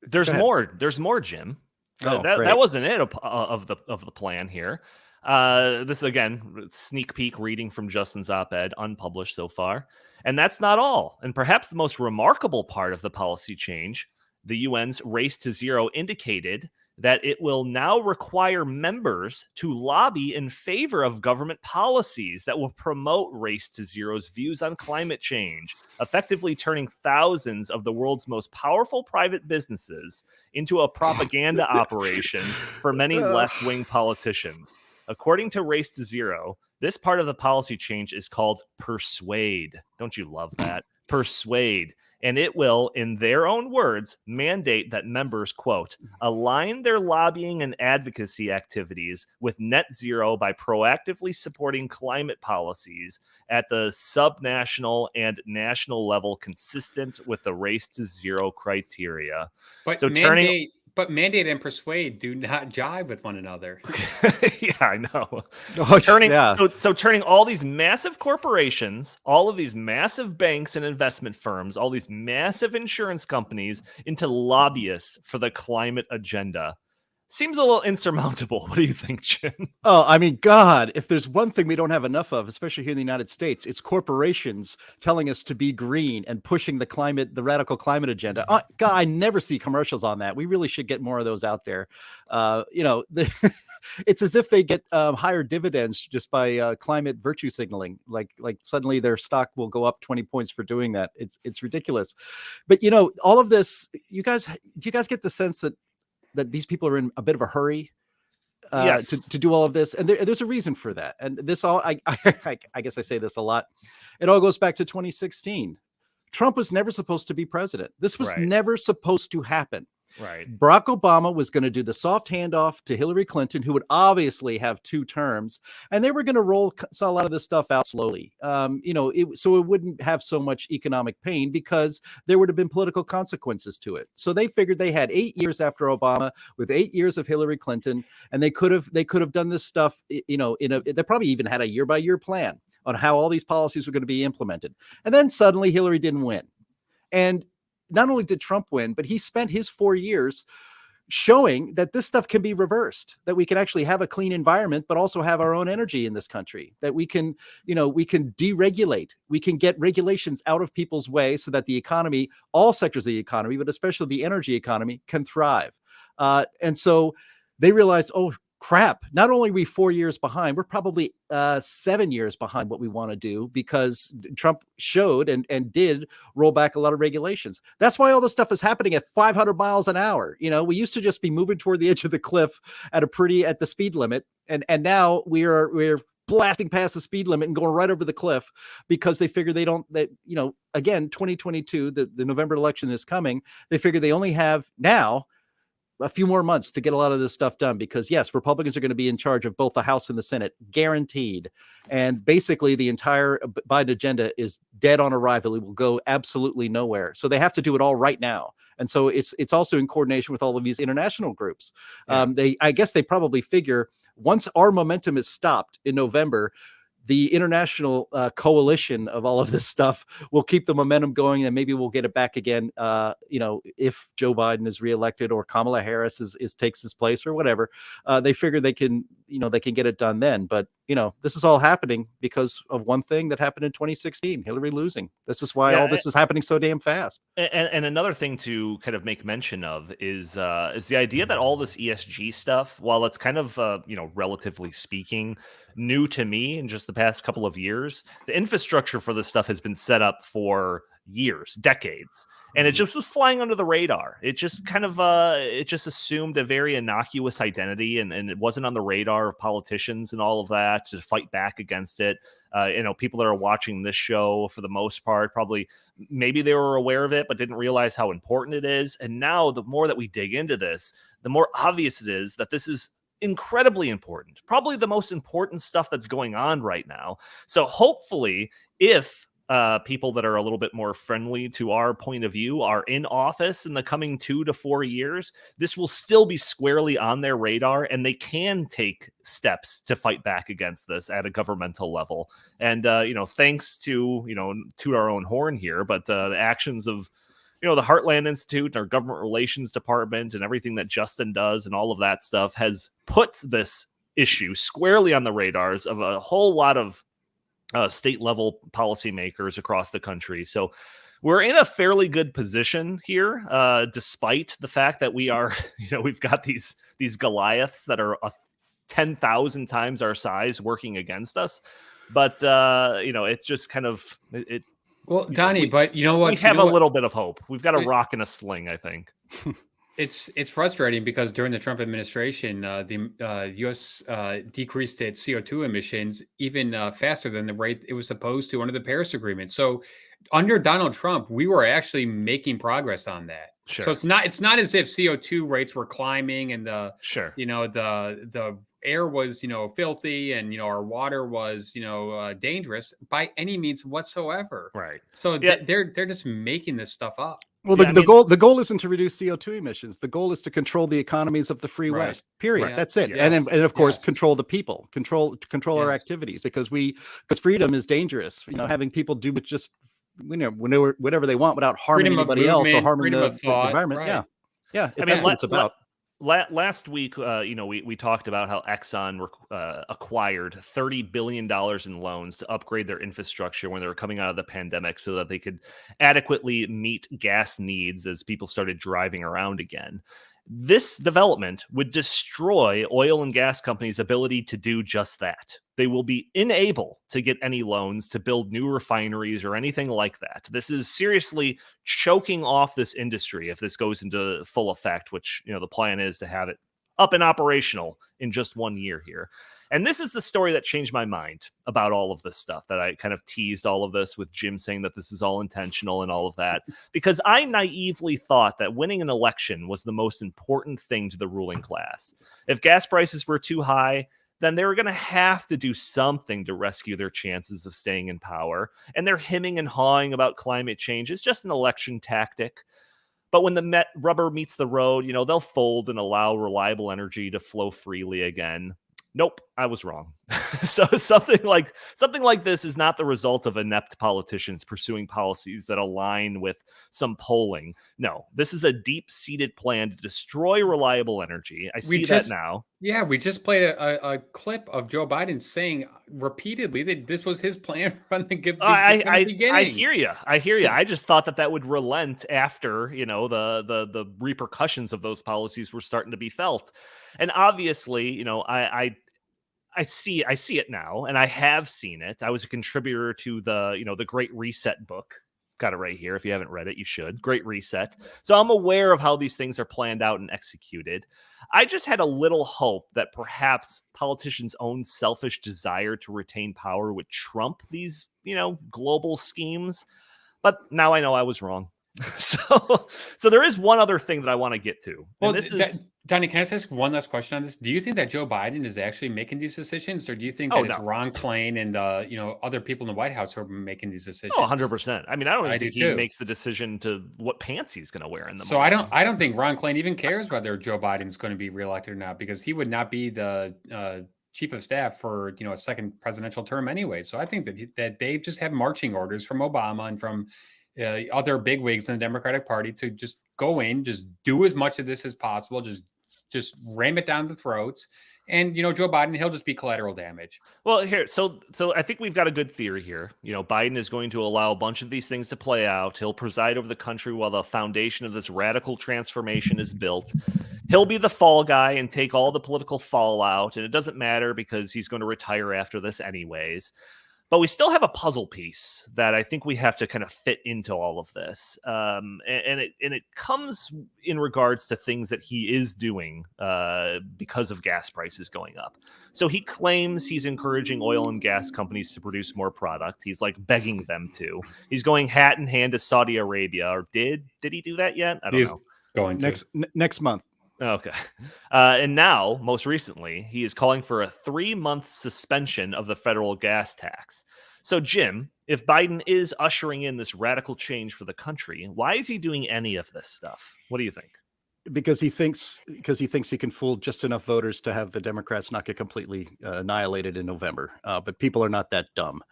there's more. There's more, Jim. That wasn't it of the plan here. This again, sneak peek reading from Justin's op-ed, unpublished so far. And that's not all. And perhaps the most remarkable part of the policy change, the UN's Race to Zero indicated that it will now require members to lobby in favor of government policies that will promote Race to Zero's views on climate change, effectively turning thousands of the world's most powerful private businesses into a propaganda operation for many left-wing politicians. According to Race to Zero, this part of the policy change is called Persuade. Don't you love that? Persuade. And it will, in their own words, mandate that members, quote, align their lobbying and advocacy activities with net zero by proactively supporting climate policies at the subnational and national level consistent with the Race to Zero criteria. But mandate and persuade do not jive with one another. Yeah, I know. Turning all these massive corporations, all of these massive banks and investment firms, all these massive insurance companies into lobbyists for the climate agenda. Seems a little insurmountable. What do you think, Jim? Oh, I mean, God, if there's one thing we don't have enough of, especially here in the United States, it's corporations telling us to be green and pushing the radical climate agenda. God, I never see commercials on that. We really should get more of those out there. It's as if they get higher dividends just by climate virtue signaling. Like suddenly their stock will go up 20 points for doing that. It's ridiculous. But all of this, do you guys get the sense that these people are in a bit of a hurry to do all of this? And there's a reason for that. And this all, I guess I say this a lot. It all goes back to 2016. Trump was never supposed to be president. This was never supposed to happen. Right. Barack Obama was going to do the soft handoff to Hillary Clinton, who would obviously have 2 terms, and they were going to roll a lot of this stuff out slowly. So it wouldn't have so much economic pain because there would have been political consequences to it. So they figured they had 8 years after Obama with 8 years of Hillary Clinton, and they could have done this stuff. They probably even had a year-by-year plan on how all these policies were going to be implemented. And then suddenly Hillary didn't win, and not only did Trump win, but he spent his 4 years showing that this stuff can be reversed, that we can actually have a clean environment, but also have our own energy in this country, that we can, we can deregulate, we can get regulations out of people's way so that the economy, all sectors of the economy, but especially the energy economy, can thrive. And so they realized, oh, crap, not only are we 4 years behind, we're probably 7 years behind what we want to do, because Trump showed and did roll back a lot of regulations. That's why all this stuff is happening at 500 miles an hour. We used to just be moving toward the edge of the cliff at the speed limit. And now we're blasting past the speed limit and going right over the cliff, because they figure again, 2022, the November election is coming. They figure they only have now a few more months to get a lot of this stuff done, because yes, Republicans are going to be in charge of both the House and the Senate, guaranteed. And basically the entire Biden agenda is dead on arrival. It will go absolutely nowhere. So they have to do it all right now. And so it's also in coordination with all of these international groups. Yeah. I guess they probably figure once our momentum is stopped in November, the international coalition of all of this stuff will keep the momentum going, and maybe we'll get it back again. If Joe Biden is reelected or Kamala Harris takes his place or whatever, they figure they can get it done then. But this is all happening because of one thing that happened in 2016, Hillary losing. This is why all this is happening so damn fast. And another thing to kind of make mention of is the idea that all this ESG stuff, while it's kind of relatively speaking new to me in just the past couple of years, the infrastructure for this stuff has been set up for years, decades, and it just was flying under the radar. It just kind of it just assumed a very innocuous identity, and it wasn't on the radar of politicians and all of that to fight back against it. People that are watching this show, for the most part, probably maybe they were aware of it but didn't realize how important it is. And now the more that we dig into this, the more obvious it is that this is incredibly important, probably the most important stuff that's going on right now. So hopefully, if people that are a little bit more friendly to our point of view are in office in the coming 2 to 4 years, this will still be squarely on their radar, and they can take steps to fight back against this at a governmental level. And thanks to toot our own horn here, but the actions of the Heartland Institute, our government relations department, and everything that Justin does and all of that stuff has put this issue squarely on the radars of a whole lot of state level policymakers across the country. So we're in a fairly good position here, despite the fact that we are, we've got these Goliaths that are 10,000 times our size working against us. But it's just kind of it. Well, Donnie, but you know what? We have a little bit of hope. We've got a rock in a sling, I think. It's frustrating because during the Trump administration, the U.S. decreased its CO2 emissions even faster than the rate it was supposed to under the Paris Agreement. So under Donald Trump, we were actually making progress on that. Sure. So it's not as if CO2 rates were climbing and the air was, filthy and, our water was, dangerous by any means whatsoever. Right. So they're just making this stuff up. Well, the goal isn't to reduce CO2 emissions. The goal is to control the economies of the free West. Period. Right. That's it. Yes. And of course, control the people, control our activities, because freedom is dangerous. Having people do just whatever they want without harming anybody else or harming the environment. Right. Yeah. That's what it's about. Last week, we talked about how Exxon acquired $30 billion in loans to upgrade their infrastructure when they were coming out of the pandemic so that they could adequately meet gas needs as people started driving around again. This development would destroy oil and gas companies' ability to do just that. They will be unable to get any loans to build new refineries or anything like that. This is seriously choking off this industry if this goes into full effect, which, the plan is to have it up and operational in just 1 year here. And this is the story that changed my mind about all of this stuff, that I kind of teased all of this with Jim saying that this is all intentional and all of that, because I naively thought that winning an election was the most important thing to the ruling class. If gas prices were too high, then they were going to have to do something to rescue their chances of staying in power. And their hemming and hawing about climate change is just an election tactic. But when the rubber meets the road, they'll fold and allow reliable energy to flow freely again. Nope, I was wrong. So something like this is not the result of inept politicians pursuing policies that align with some polling. No, this is a deep-seated plan to destroy reliable energy. I see that now. Yeah, we just played a clip of Joe Biden saying repeatedly that this was his plan from the beginning. I hear you. I just thought that would relent after, the repercussions of those policies were starting to be felt. And obviously, I see it now, and I have seen it. I was a contributor to the Great Reset book. Got it right here. If you haven't read it, you should. Great Reset. So I'm aware of how these things are planned out and executed. I just had a little hope that perhaps politicians' own selfish desire to retain power would trump these, global schemes. But now I know I was wrong. So there is one other thing that I want to get to. Well, Donnie, can I ask one last question on this? Do you think that Joe Biden is actually making these decisions, or do you think that it's Ron Klain and other people in the White House who are making these decisions? Oh, 100%. I mean, I don't even think he makes the decision to what pants he's going to wear in the morning. So I don't think Ron Klain even cares whether Joe Biden's going to be reelected or not, because he would not be the chief of staff for a second presidential term anyway. So I think that they just have marching orders from Obama and from other bigwigs in the Democratic Party to just go in, just do as much of this as possible, just ram it down the throats. And, Joe Biden, he'll just be collateral damage. Well, here, so I think we've got a good theory here. Biden is going to allow a bunch of these things to play out. He'll preside over the country while the foundation of this radical transformation is built. He'll be the fall guy and take all the political fallout, and it doesn't matter because he's going to retire after this anyways. But we still have a puzzle piece that I think we have to kind of fit into all of this. And it comes in regards to things that he is doing because of gas prices going up. So he claims he's encouraging oil and gas companies to produce more product. He's like begging them to. He's going hat in hand to Saudi Arabia. Or did he do that yet? I don't know. Going to. Next month. Okay. And now, most recently, he is calling for a 3-month suspension of the federal gas tax. So, Jim, if Biden is ushering in this radical change for the country, why is he doing any of this stuff? What do you think? Because he thinks he can fool just enough voters to have the Democrats not get completely annihilated in November. But people are not that dumb.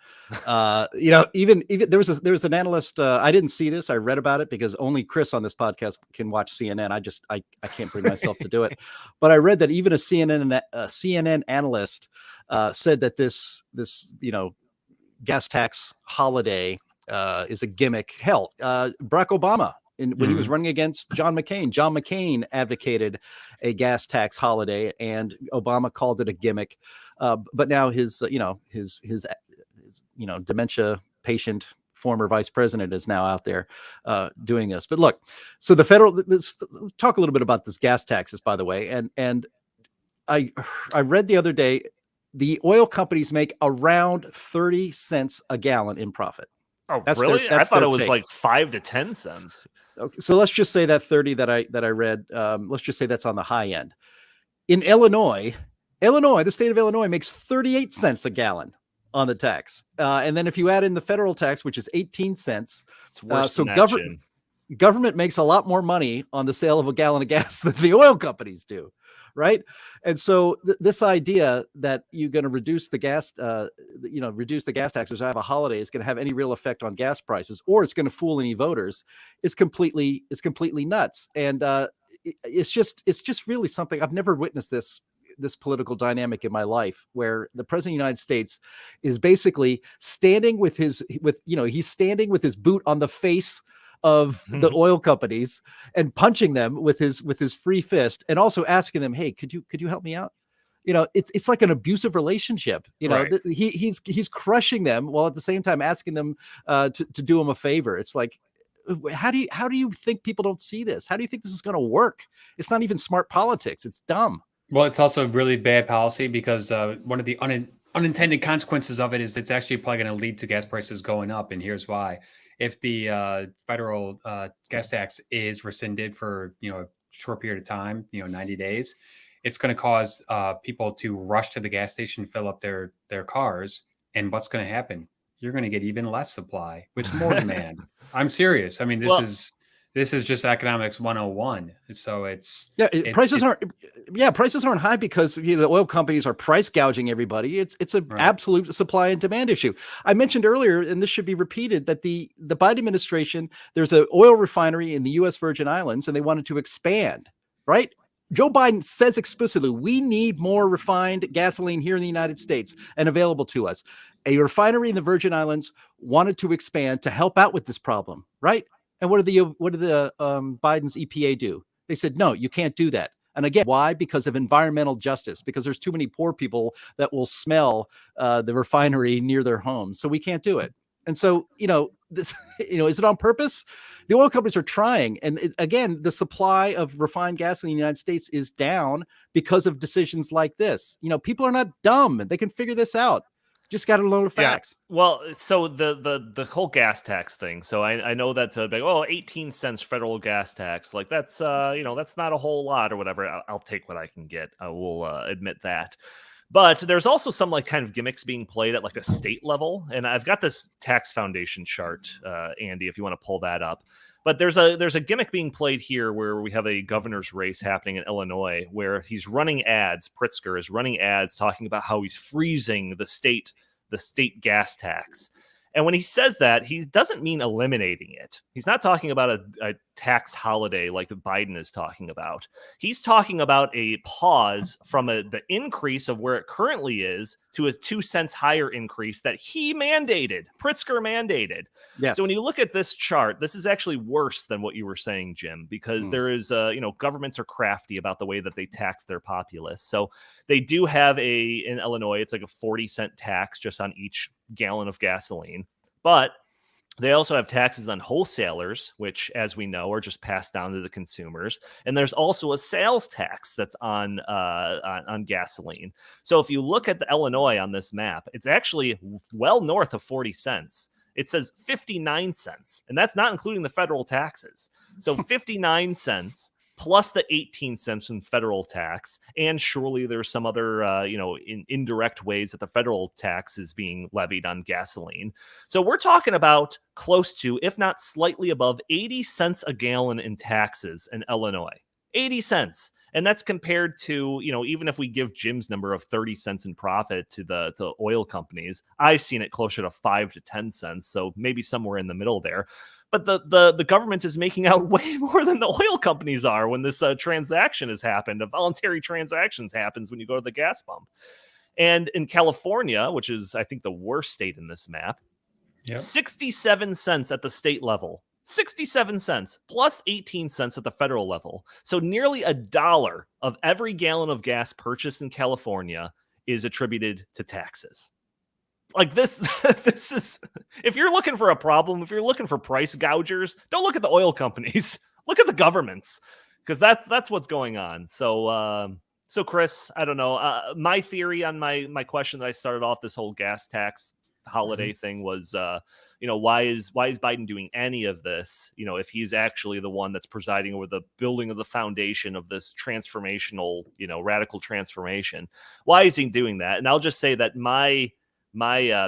Even there was an analyst. I didn't see this. I read about it because only Chris on this podcast can watch CNN. I can't bring myself to do it. But I read that even a CNN analyst said that this gas tax holiday is a gimmick. Hell, Barack Obama. When he was running against John McCain advocated a gas tax holiday, and Obama called it a gimmick. But now his dementia patient former vice president is now out there doing this. But look, so let's talk a little bit about this gas taxes, by the way. And I read the other day, the oil companies make around 30 cents a gallon in profit. Oh, really? I thought it was like 5 to 10 cents. Okay, so let's just say that 30 that I read, let's just say that's on the high end. In Illinois, the state of Illinois makes 38 cents a gallon on the tax. And then if you add in the federal tax, which is 18 cents, so government makes a lot more money on the sale of a gallon of gas than the oil companies do. Right. And so this idea that you're going to reduce the gas, reduce the gas taxes or have a holiday is going to have any real effect on gas prices, or it's going to fool any voters, is completely nuts. And it's just really something. I've never witnessed this political dynamic in my life, where the president of the United States is basically standing with his boot on the face of the oil companies and punching them with his free fist, and also asking them, hey, could you help me out? It's like an abusive relationship. Right. He's crushing them while at the same time asking them to do him a favor. It's like, how do you think people don't see this? How do you think this is going to work? It's not even smart politics. It's dumb. Well, it's also really bad policy because one of the unintended consequences of it is it's actually probably going to lead to gas prices going up. And here's why. If the federal gas tax is rescinded for a short period of time, 90 days, it's going to cause people to rush to the gas station, fill up their cars. And what's going to happen? You're going to get even less supply with more demand. I'm serious. I mean, This is just economics 101. So prices aren't high because the oil companies are price gouging everybody. It's an absolute supply and demand issue. I mentioned earlier, and this should be repeated, that the Biden administration, there's an oil refinery in the U.S. Virgin Islands, and they wanted to expand, right? Joe Biden says explicitly, we need more refined gasoline here in the United States and available to us. A refinery in the Virgin Islands wanted to expand to help out with this problem, right? And what did the Biden's EPA do? They said, no, you can't do that. And again, why? Because of environmental justice, because there's too many poor people that will smell the refinery near their homes. So we can't do it. And so, is it on purpose? The oil companies are trying. And again, the supply of refined gas in the United States is down because of decisions like this. People are not dumb. They can figure this out. Just got to know the facts. Yeah. Well, so the whole gas tax thing. So I know that's a big, 18 cents federal gas tax. Like that's not a whole lot or whatever. I'll take what I can get. I will admit that. But there's also some kind of gimmicks being played at a state level. And I've got this tax foundation chart, Andy, if you want to pull that up. But there's a gimmick being played here where we have a governor's race happening in Illinois where he's running ads. Pritzker is running ads talking about how he's freezing the state gas tax. And when he says that, he doesn't mean eliminating it. He's not talking about a tax holiday like Biden is talking about. He's talking about a pause from the increase of where it currently is to a 2 cents higher increase that he mandated, Pritzker mandated. Yes. So when you look at this chart, this is actually worse than what you were saying, Jim, because there is, governments are crafty about the way that they tax their populace. So they do have in Illinois, it's like a 40-cent tax just on each gallon of gasoline. But they also have taxes on wholesalers, which, as we know, are just passed down to the consumers. And there's also a sales tax that's on gasoline. So if you look at the Illinois on this map, it's actually well north of 40 cents. It says 59 cents, and that's not including the federal taxes. So 59 cents plus the 18 cents in federal tax. And surely there's some other, indirect ways that the federal tax is being levied on gasoline. So we're talking about close to, if not slightly above, 80 cents a gallon in taxes in Illinois. 80 cents. And that's compared to, even if we give Jim's number of 30 cents in profit to the oil companies, I've seen it closer to 5 to 10 cents. So maybe somewhere in the middle there. But the government is making out way more than the oil companies are when this transaction has happened. A voluntary transactions happens when you go to the gas pump. And in California, which is, I think, the worst state in this map, 67 cents at the state level. 67 cents plus 18 cents at the federal level. So nearly $1 of every gallon of gas purchased in California is attributed to taxes. Like this is, if you're looking for a problem, if you're looking for price gougers, don't look at the oil companies. Look at the governments, because that's what's going on. So Chris, I don't know. My theory on my question that I started off this whole gas tax holiday thing was, why is Biden doing any of this? If he's actually the one that's presiding over the building of the foundation of this transformational, radical transformation, why is he doing that? And I'll just say that my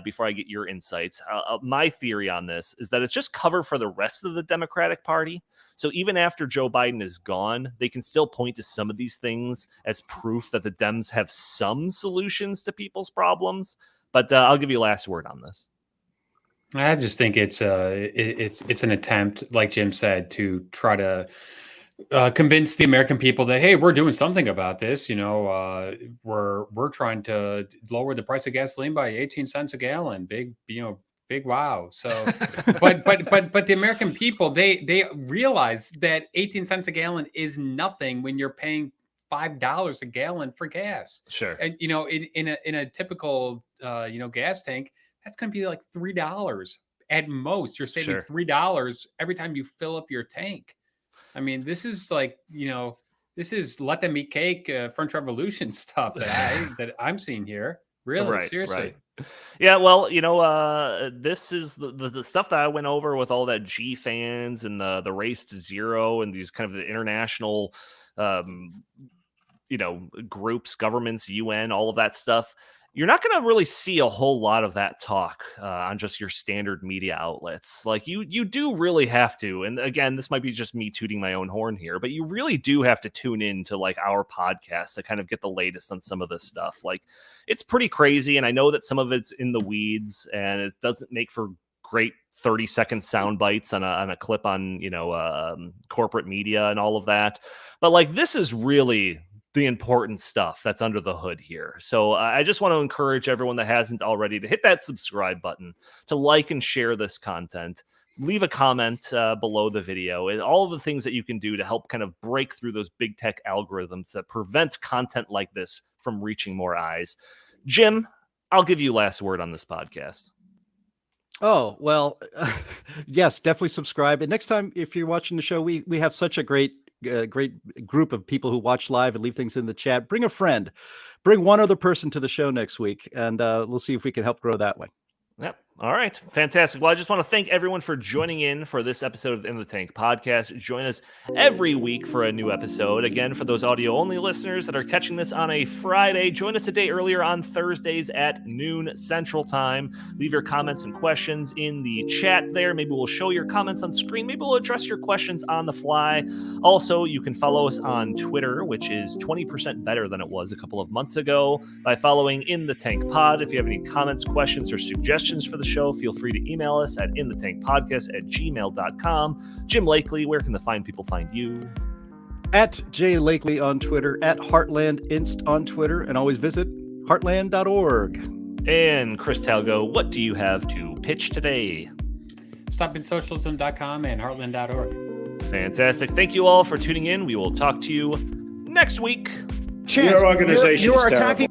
before I get your insights, my theory on this is that it's just cover for the rest of the Democratic Party. So even after Joe Biden is gone, they can still point to some of these things as proof that the Dems have some solutions to people's problems. But I'll give you a last word on this. I just think it's an attempt, like Jim said, to try to convince the American people that, hey, we're doing something about this. We're trying to lower the price of gasoline by 18 cents a gallon. Big wow. So, but the American people, they realize that 18 cents a gallon is nothing when you're paying $5 a gallon for gas. Sure. And in a typical gas tank, that's going to be like $3 at most. You're saving $3 every time you fill up your tank. I mean, this is like, this is let them eat cake, French Revolution stuff that I'm seeing here. Really, seriously. Right. Yeah, well, this is the stuff that I went over with all that G fans and the race to zero and these kind of the international, groups, governments, UN, all of that stuff. you're not going to really see a whole lot of that talk on just your standard media outlets. Like you do really have to, and again, this might be just me tooting my own horn here, but you really do have to tune in to like our podcast to kind of get the latest on some of this stuff. Like it's pretty crazy. And I know that some of it's in the weeds and it doesn't make for great 30-second sound bites on a clip on, corporate media and all of that. But like, this is really the important stuff that's under the hood here. So I just want to encourage everyone that hasn't already to hit that subscribe button, to like and share this content, leave a comment below the video, and all of the things that you can do to help kind of break through those big tech algorithms that prevents content like this from reaching more eyes. Jim, I'll give you last word on this podcast. Oh, well, yes, definitely subscribe. And next time, if you're watching the show, we have such a great group of people who watch live and leave things in the chat. Bring a friend, bring one other person to the show next week, and we'll see if we can help grow that way. Yep. All right. Fantastic. Well, I just want to thank everyone for joining in for this episode of the In the Tank podcast. Join us every week for a new episode. Again, for those audio-only listeners that are catching this on a Friday, join us a day earlier on Thursdays at noon Central Time. Leave your comments and questions in the chat there. Maybe we'll show your comments on screen. Maybe we'll address your questions on the fly. Also, you can follow us on Twitter, which is 20% better than it was a couple of months ago, by following In the Tank Pod. If you have any comments, questions, or suggestions for the show, feel free to email us at inthetankpodcast@gmail.com. Jim Lakely, where can the fine people find you? At J Lakely on Twitter, at Heartland Inst on Twitter, and always visit heartland.org. And Chris Talgo, what do you have to pitch today? StopInSocialism.com and heartland.org. Fantastic. Thank you all for tuning in. We will talk to you next week. Your organization you is are terrible. attacking